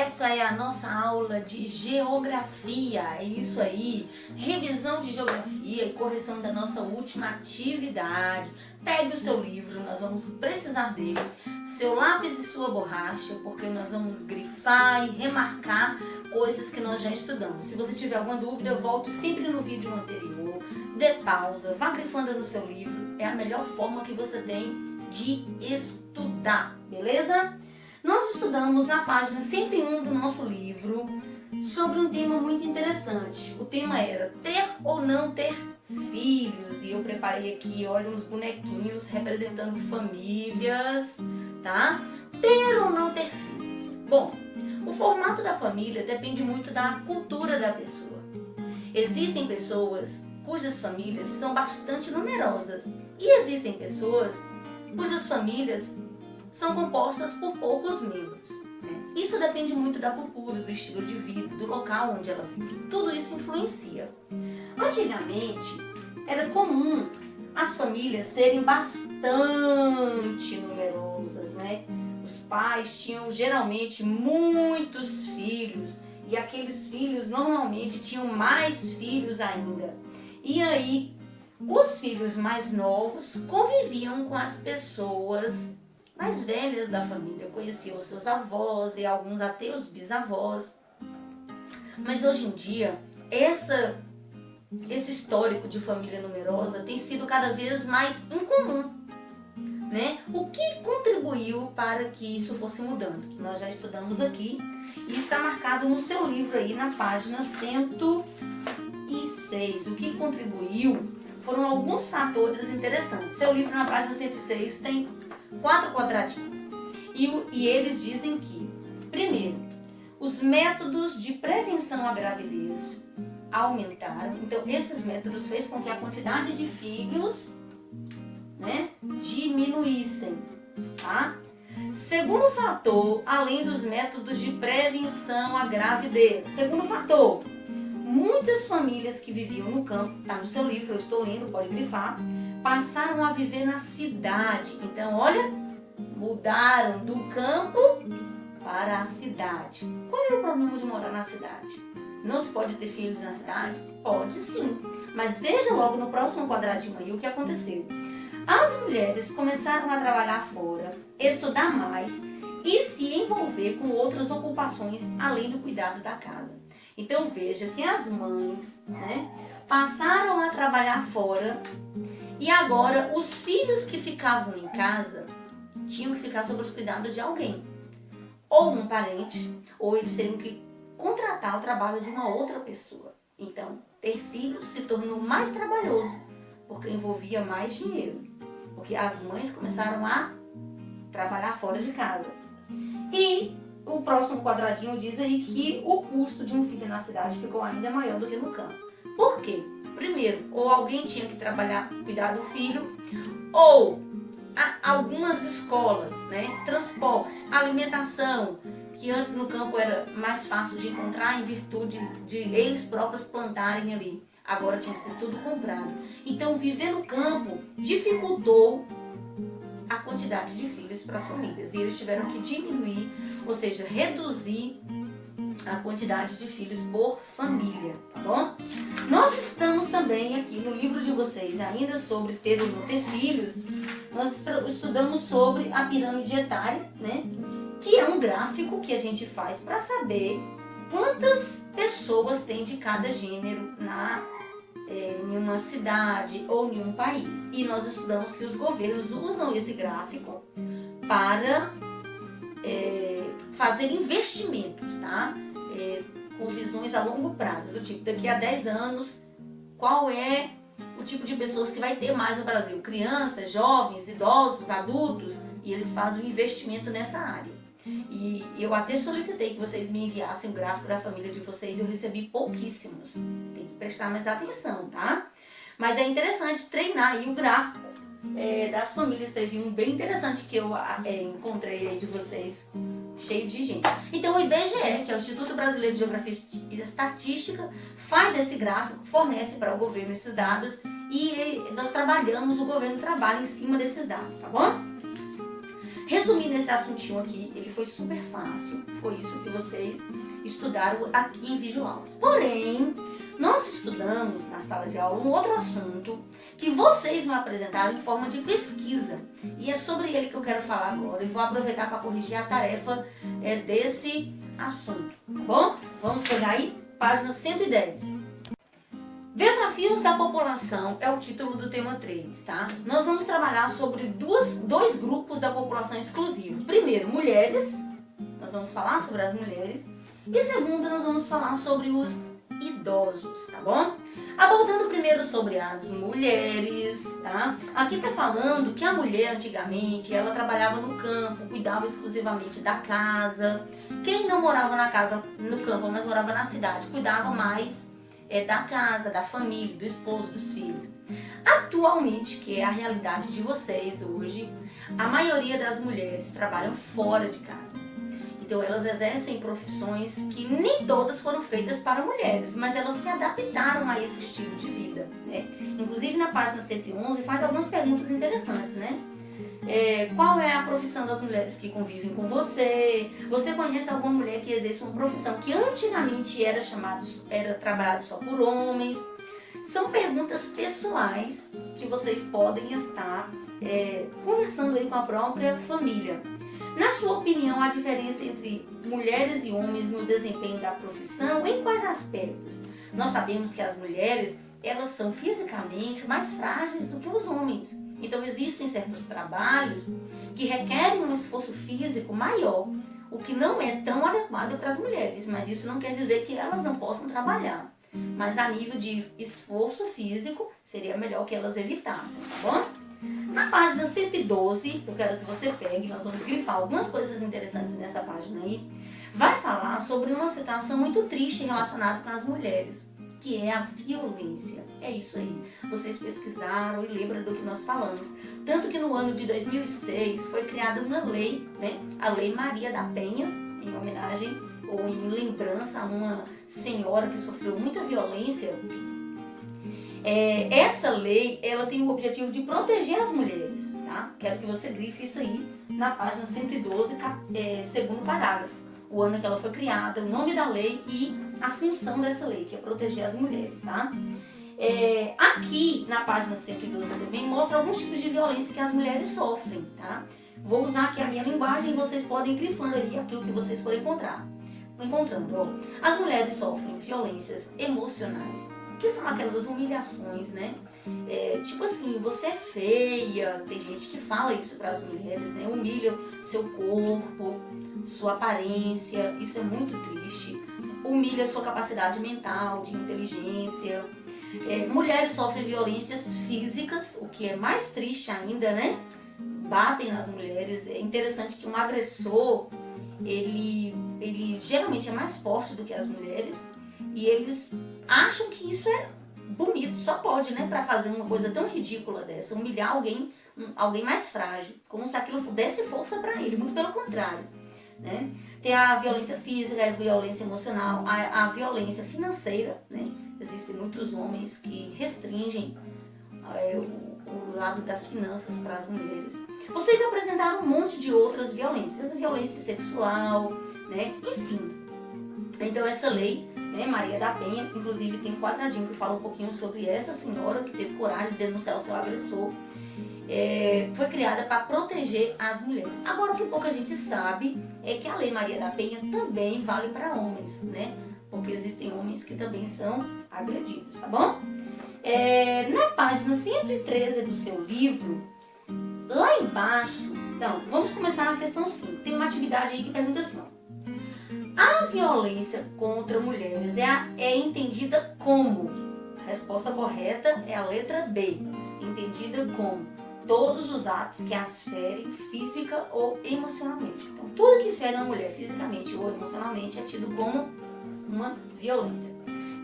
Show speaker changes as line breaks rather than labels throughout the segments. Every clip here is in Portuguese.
Essa é a nossa aula de geografia, é isso aí, revisão de geografia e correção da nossa última atividade. Pegue o seu livro, nós vamos precisar dele, seu lápis e sua borracha, porque nós vamos grifar e remarcar coisas que nós já estudamos. Se você tiver alguma dúvida, volte sempre no vídeo anterior, dê pausa, vá grifando no seu livro, é a melhor forma que você tem de estudar, beleza? Nós estudamos na página 101 do nosso livro sobre um tema muito interessante. O tema era ter ou não ter filhos. E eu preparei aqui, olha, uns bonequinhos representando famílias, tá? Ter ou não ter filhos. Bom, o formato da família depende muito da cultura da pessoa. Existem pessoas cujas famílias são bastante numerosas e existem pessoas cujas famílias são compostas por poucos membros. Isso depende muito da cultura, do estilo de vida, do local onde ela vive. Tudo isso influencia. Antigamente, era comum as famílias serem bastante numerosas, né? Os pais tinham geralmente muitos filhos e aqueles filhos normalmente tinham mais filhos ainda. E aí, os filhos mais novos conviviam com as pessoas mais velhas da família, conheciam os seus avós e alguns até os bisavós. Mas hoje em dia, esse histórico de família numerosa tem sido cada vez mais incomum, né? O que contribuiu para que isso fosse mudando? Nós já estudamos aqui e está marcado no seu livro aí na página 106. O que contribuiu foram alguns fatores interessantes. Seu livro na página 106 tem 4 quadradinhos. E eles dizem que, primeiro, os métodos de prevenção à gravidez aumentaram. Então, esses métodos fez com que a quantidade de filhos, né, diminuíssem, tá? Segundo fator, além dos métodos de prevenção à gravidez. Segundo fator, muitas famílias que viviam no campo, tá no seu livro, eu estou lendo, pode grifar, passaram a viver na cidade. Então, olha, mudaram do campo para a cidade. Qual é o problema de morar na cidade? Não se pode ter filhos na cidade? Pode sim. Mas veja logo no próximo quadradinho aí o que aconteceu. As mulheres começaram a trabalhar fora, estudar mais e se envolver com outras ocupações além do cuidado da casa. Então veja que as mães, né, passaram a trabalhar fora. E agora, os filhos que ficavam em casa tinham que ficar sob os cuidados de alguém. Ou um parente, ou eles teriam que contratar o trabalho de uma outra pessoa. Então, ter filhos se tornou mais trabalhoso, porque envolvia mais dinheiro. Porque as mães começaram a trabalhar fora de casa. E o próximo quadradinho diz aí que o custo de um filho na cidade ficou ainda maior do que no campo. Por quê? Primeiro, ou alguém tinha que trabalhar, cuidar do filho, ou algumas escolas, né? Transporte, alimentação, que antes no campo era mais fácil de encontrar em virtude de eles próprios plantarem ali. Agora tinha que ser tudo comprado. Então, viver no campo dificultou a quantidade de filhos para as famílias. E eles tiveram que diminuir, ou seja, reduzir a quantidade de filhos por família, tá bom? Nós estamos também aqui no livro de vocês, ainda sobre ter ou não ter filhos, nós estudamos sobre a pirâmide etária, né? Que é um gráfico que a gente faz para saber quantas pessoas tem de cada gênero em uma cidade ou em um país. E nós estudamos que os governos usam esse gráfico para fazer investimentos, tá? Com visões a longo prazo, do tipo, daqui a 10 anos, qual é o tipo de pessoas que vai ter mais no Brasil? Crianças, jovens, idosos, adultos, e eles fazem um investimento nessa área. E eu até solicitei que vocês me enviassem o gráfico da família de vocês, eu recebi pouquíssimos. Tem que prestar mais atenção, tá? Mas é interessante treinar aí o gráfico das famílias. Teve um bem interessante que eu encontrei aí de vocês, cheio de gente. Então o IBGE, que é o Instituto Brasileiro de Geografia e Estatística, faz esse gráfico, fornece para o governo esses dados e nós trabalhamos, o governo trabalha em cima desses dados, tá bom? Resumindo esse assuntinho aqui, ele foi super fácil, foi isso que vocês estudaram aqui em videoaulas. Porém, nós estudamos na sala de aula um outro assunto que vocês me apresentaram em forma de pesquisa. E é sobre ele que eu quero falar agora. E vou aproveitar para corrigir a tarefa desse assunto, tá bom? Vamos pegar aí, página 110. Desafios da população é o título do tema 3, tá? Nós vamos trabalhar sobre dois grupos da população exclusiva. Primeiro, mulheres. Nós vamos falar sobre as mulheres. E segundo, nós vamos falar sobre os idosos, tá bom? Abordando primeiro sobre as mulheres, tá? Aqui tá falando que a mulher antigamente, ela trabalhava no campo, cuidava exclusivamente da casa. Quem não morava na casa, no campo, mas morava na cidade, cuidava mais da casa, da família, do esposo, dos filhos. Atualmente, que é a realidade de vocês hoje, a maioria das mulheres trabalham fora de casa. Então elas exercem profissões que nem todas foram feitas para mulheres, mas elas se adaptaram a esse estilo de vida, né? Inclusive na página 111 faz algumas perguntas interessantes, né? Qual é a profissão das mulheres que convivem com você? Você conhece alguma mulher que exerce uma profissão que antigamente era trabalhado só por homens? São perguntas pessoais que vocês podem estar conversando aí com a própria família. Na sua opinião, a diferença entre mulheres e homens no desempenho da profissão, em quais aspectos? Nós sabemos que as mulheres, elas são fisicamente mais frágeis do que os homens. Então existem certos trabalhos que requerem um esforço físico maior, o que não é tão adequado para as mulheres, mas isso não quer dizer que elas não possam trabalhar. Mas a nível de esforço físico, seria melhor que elas evitassem, tá bom? Na página 112, eu quero que você pegue, nós vamos grifar algumas coisas interessantes nessa página aí, vai falar sobre uma situação muito triste relacionada com as mulheres, que é a violência. É isso aí. Vocês pesquisaram e lembram do que nós falamos. Tanto que no ano de 2006 foi criada uma lei, né? A Lei Maria da Penha, em homenagem ou em lembrança a uma senhora que sofreu muita violência. Essa lei, ela tem o objetivo de proteger as mulheres, tá? Quero que você grife isso aí na página 112, segundo parágrafo. O ano que ela foi criada, o nome da lei e a função dessa lei, que é proteger as mulheres, tá? Aqui na página 112 também mostra alguns tipos de violência que as mulheres sofrem, tá? Vou usar aqui a minha linguagem e vocês podem ir grifando aí aquilo que vocês forem encontrando. Ó. As mulheres sofrem violências emocionais, que são aquelas humilhações, né? Tipo assim, você é feia, tem gente que fala isso para as mulheres, né? Humilha seu corpo, sua aparência, isso é muito triste. Humilha sua capacidade mental, de inteligência. Mulheres sofrem violências físicas, o que é mais triste ainda, né? Batem nas mulheres. É interessante que um agressor, ele geralmente é mais forte do que as mulheres e eles acham que isso é bonito, só pode, né? Para fazer uma coisa tão ridícula dessa, humilhar alguém mais frágil, como se aquilo desse força para ele, muito pelo contrário, né? Tem a violência física, a violência emocional, a violência financeira, né? Existem muitos homens que restringem o lado das finanças para as mulheres. Vocês apresentaram um monte de outras violências, violência sexual, né? Enfim. Então essa lei, né, Maria da Penha, inclusive tem um quadradinho que fala um pouquinho sobre essa senhora que teve coragem de denunciar o seu agressor. Foi criada para proteger as mulheres. Agora, o que pouca gente sabe é que a Lei Maria da Penha também vale para homens, né? Porque existem homens que também são agredidos, tá bom? Na página 113 do seu livro, lá embaixo, então, vamos começar na questão 5. Tem uma atividade aí que pergunta assim, ó. A violência contra mulheres é entendida como? A resposta correta é a letra B. Entendida como todos os atos que as ferem física ou emocionalmente. Então, tudo que fere uma mulher fisicamente ou emocionalmente é tido como uma violência.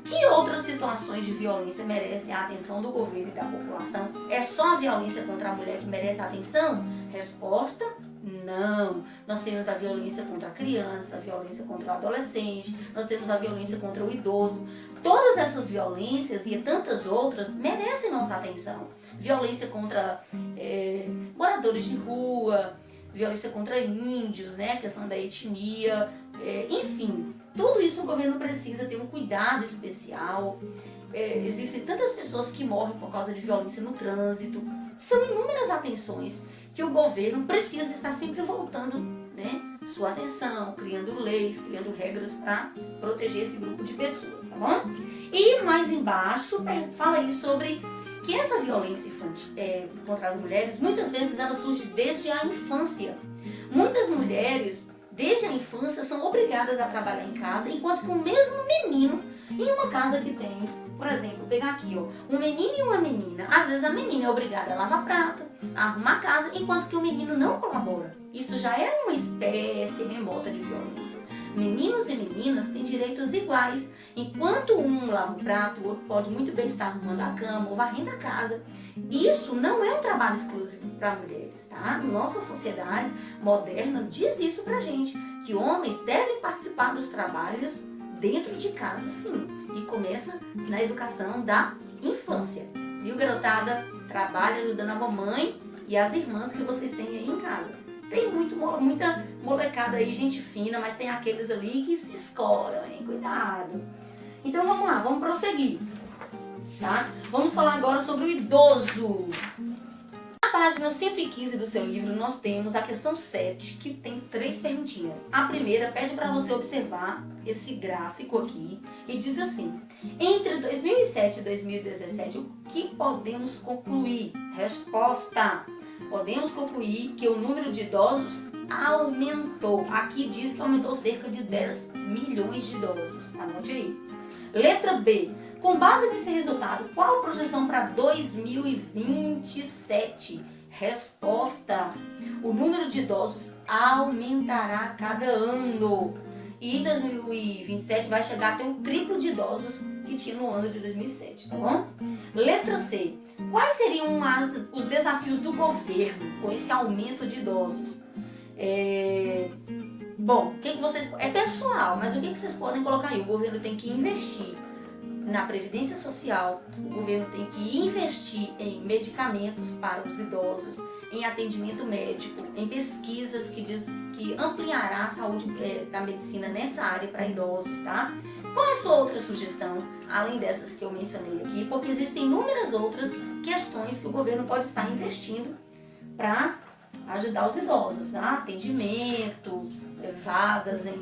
Que outras situações de violência merecem a atenção do governo e da população? É só a violência contra a mulher que merece a atenção? Resposta: não. Nós temos a violência contra a criança, a violência contra o adolescente, nós temos a violência contra o idoso. Todas essas violências e tantas outras merecem nossa atenção. Violência contra moradores de rua, violência contra índios, né? A questão da etnia, enfim, tudo isso o governo precisa ter um cuidado especial. Existem tantas pessoas que morrem por causa de violência no trânsito. São inúmeras atenções que o governo precisa estar sempre voltando, né, sua atenção, criando leis, criando regras para proteger esse grupo de pessoas, tá bom? E mais embaixo fala aí sobre que essa violência infantil, contra as mulheres, muitas vezes ela surge desde a infância. Muitas mulheres, desde a infância, são obrigadas a trabalhar em casa, enquanto que o mesmo menino, em uma casa que tem, por exemplo, pegar aqui, ó, um menino e uma menina, às vezes a menina é obrigada a lavar prato, a arrumar casa, enquanto que o menino não colabora. Isso já é uma espécie remota de violência. Meninos e meninas têm direitos iguais. Enquanto um lava o prato, o outro pode muito bem estar arrumando a cama ou varrendo a casa. Isso não é um trabalho exclusivo para mulheres, tá? Nossa sociedade moderna diz isso pra gente, que homens devem participar dos trabalhos dentro de casa, sim. E começa na educação da infância. Viu, garotada? Trabalha ajudando a mamãe e as irmãs que vocês têm aí em casa. Tem muita molecada aí, gente fina, mas tem aqueles ali que se escoram, hein? Cuidado. Então vamos lá, vamos prosseguir, tá? Vamos falar agora sobre o idoso. Na página 115 do seu livro, nós temos a questão 7, que tem 3 perguntinhas. A primeira pede para você observar esse gráfico aqui e diz assim: entre 2007 e 2017, o que podemos concluir? Resposta: podemos concluir que o número de idosos aumentou. Aqui diz que aumentou cerca de 10 milhões de idosos. Anote aí. Letra B. Com base nesse resultado, qual a projeção para 2027? Resposta: o número de idosos aumentará a cada ano. E em 2027 vai chegar até o triplo de idosos que tinha no ano de 2007, tá bom? Letra C. Quais seriam os desafios do governo com esse aumento de idosos? Bom, o que vocês... É pessoal, mas o que vocês podem colocar aí? O governo tem que investir na previdência social, o governo tem que investir em medicamentos para os idosos, em atendimento médico, em pesquisas que ampliará a saúde da medicina nessa área para idosos, tá? Qual é a sua outra sugestão, além dessas que eu mencionei aqui? Porque existem inúmeras outras questões que o governo pode estar investindo para ajudar os idosos, tá? Atendimento, vagas em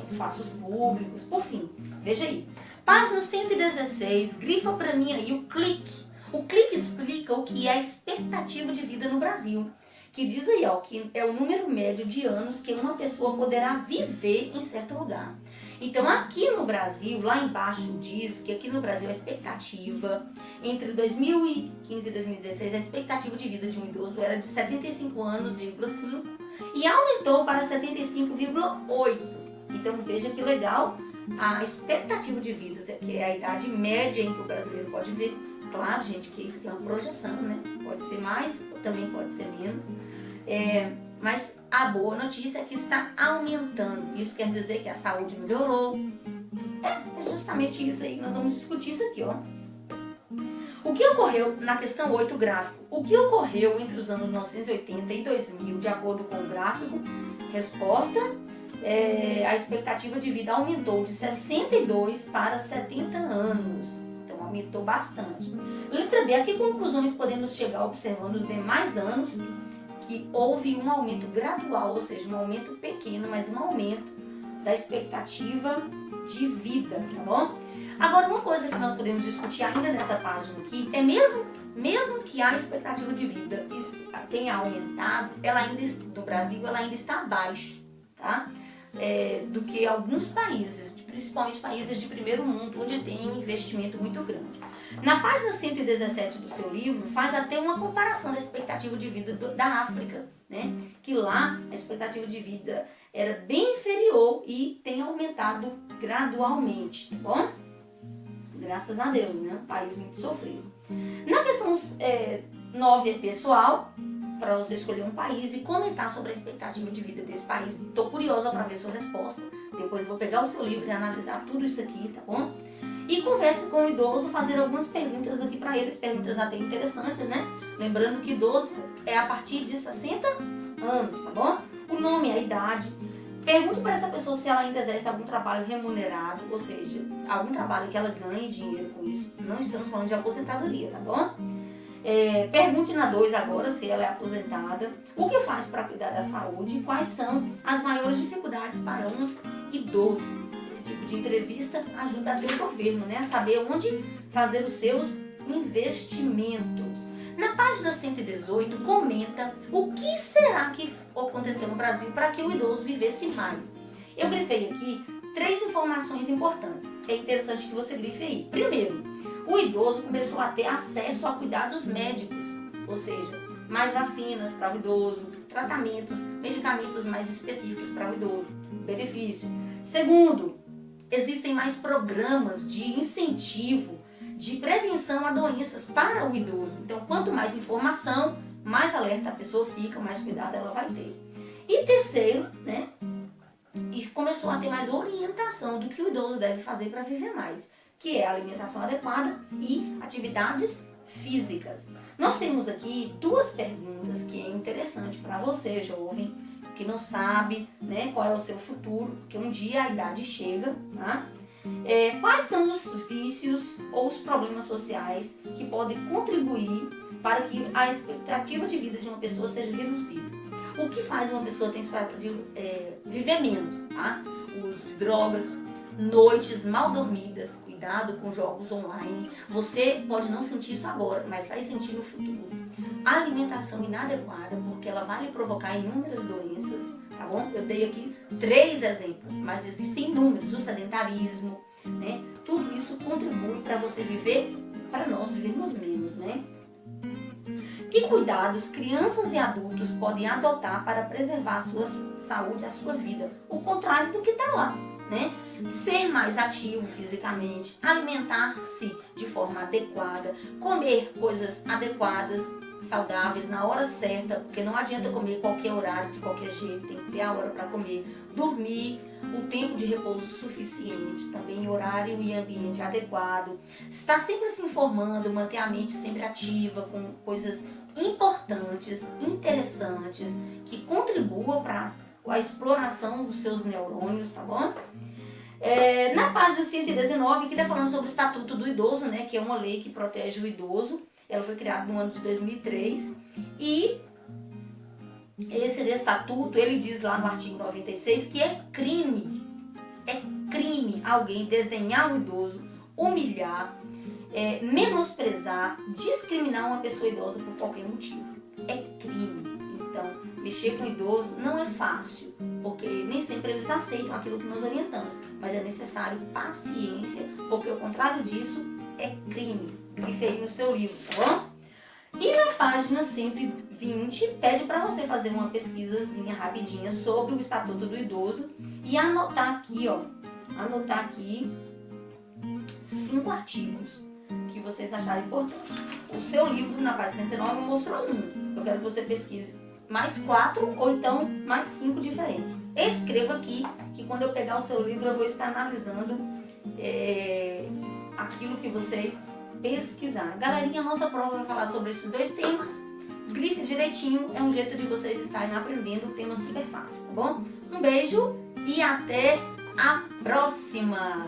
espaços públicos, por fim. Veja aí. Página 116, grifa para mim aí o clique. O clique explica o que é a expectativa de vida no Brasil, que diz aí, ó, que é o número médio de anos que uma pessoa poderá viver em certo lugar. Então, aqui no Brasil, lá embaixo diz que aqui no Brasil a expectativa, entre 2015 e 2016, a expectativa de vida de um idoso era de 75 anos,5 e aumentou para 75,8. Então, veja que legal. A expectativa de vida, que é a idade média em que o brasileiro pode viver. Claro, gente, que isso aqui é uma projeção, né? Pode ser mais, também pode ser menos. Mas a boa notícia é que está aumentando. Isso quer dizer que a saúde melhorou. É justamente isso aí que nós vamos discutir isso aqui, ó. O que ocorreu na questão 8, gráfico? O que ocorreu entre os anos 1980 e 2000, de acordo com o gráfico? Resposta: a expectativa de vida aumentou de 62 para 70 anos. Então, aumentou bastante. Letra B. A que conclusões podemos chegar observando os demais anos? Que houve um aumento gradual, ou seja, um aumento pequeno, mas um aumento da expectativa de vida, tá bom? Agora, uma coisa que nós podemos discutir ainda nessa página aqui é mesmo que a expectativa de vida tenha aumentado, ela ainda, no Brasil, ela ainda está abaixo, tá? Do que alguns países, principalmente países de primeiro mundo, onde tem um investimento muito grande. Na página 117 do seu livro, faz até uma comparação da expectativa de vida da África, né? Que lá a expectativa de vida era bem inferior e tem aumentado gradualmente, tá bom? Graças a Deus, né? Um país muito sofrido. Na questão 9 é pessoal, para você escolher um país e comentar sobre a expectativa de vida desse país. Estou curiosa para ver sua resposta. Depois eu vou pegar o seu livro e analisar tudo isso aqui, tá bom? E converse com o idoso, fazer algumas perguntas aqui para eles, perguntas até interessantes, né? Lembrando que idoso é a partir de 60 anos, tá bom? O nome, a idade. Pergunte para essa pessoa se ela ainda exerce algum trabalho remunerado, ou seja, algum trabalho que ela ganhe dinheiro com isso. Não estamos falando de aposentadoria, tá bom? Pergunte na 2 agora se ela é aposentada, o que faz para cuidar da saúde e quais são as maiores dificuldades para um idoso. Esse tipo de entrevista ajuda até o governo, né, a saber onde fazer os seus investimentos. Na página 118 comenta o que será que aconteceu no Brasil para que o idoso vivesse mais. Eu grifei aqui 3 informações importantes. É interessante que você grife aí. Primeiro, o idoso começou a ter acesso a cuidados médicos, ou seja, mais vacinas para o idoso, tratamentos, medicamentos mais específicos para o idoso. Benefício. Segundo, existem mais programas de incentivo, de prevenção a doenças para o idoso. Então, quanto mais informação, mais alerta a pessoa fica, mais cuidado ela vai ter. E terceiro, né, e começou a ter mais orientação do que o idoso deve fazer para viver mais, que é a alimentação adequada e atividades físicas. Nós temos aqui 2 perguntas que é interessante para você, jovem, que não sabe, né, qual é o seu futuro, porque um dia a idade chega, tá? Quais são os vícios ou os problemas sociais que podem contribuir para que a expectativa de vida de uma pessoa seja reduzida? O que faz uma pessoa ter expectativa viver menos? Tá? O uso de drogas, noites mal dormidas, cuidado com jogos online. Você pode não sentir isso agora, mas vai sentir no futuro. A alimentação inadequada, porque ela vai lhe provocar inúmeras doenças, tá bom? Eu dei aqui 3 exemplos, mas existem inúmeros. O sedentarismo, né? Tudo isso contribui para você viver, para nós vivermos menos, né? Que cuidados crianças e adultos podem adotar para preservar a sua saúde, a sua vida? O contrário do que está lá, né? Ser mais ativo fisicamente, alimentar-se de forma adequada, comer coisas adequadas, saudáveis na hora certa, porque não adianta comer qualquer horário, de qualquer jeito, tem que ter a hora para comer, dormir, um tempo de repouso suficiente, também horário e ambiente adequado, estar sempre se informando, manter a mente sempre ativa com coisas importantes, interessantes, que contribuam para a exploração dos seus neurônios, tá bom? Na página 119, que está falando sobre o Estatuto do Idoso, né, que é uma lei que protege o idoso. Ela foi criada no ano de 2003 e esse estatuto, ele diz lá no artigo 96 que é crime alguém desdenhar o idoso, humilhar, menosprezar, discriminar uma pessoa idosa por qualquer motivo. É crime. Então, mexer com o idoso não é fácil, porque nem sempre eles aceitam aquilo que nós orientamos, mas é necessário paciência, porque o contrário disso é crime. Grife aí no seu livro, tá bom? E na página 120 pede para você fazer uma pesquisazinha rapidinha sobre o Estatuto do Idoso e anotar aqui, ó, 5 artigos que vocês acharem importantes. O seu livro na página 109 mostrou 1. Eu quero que você pesquise mais 4 ou então mais 5 diferentes. Escreva aqui que quando eu pegar o seu livro eu vou estar analisando aquilo que vocês pesquisaram. Galerinha, a nossa prova vai falar sobre esses 2 temas. Grife direitinho, é um jeito de vocês estarem aprendendo um tema super fácil, tá bom? Um beijo e até a próxima!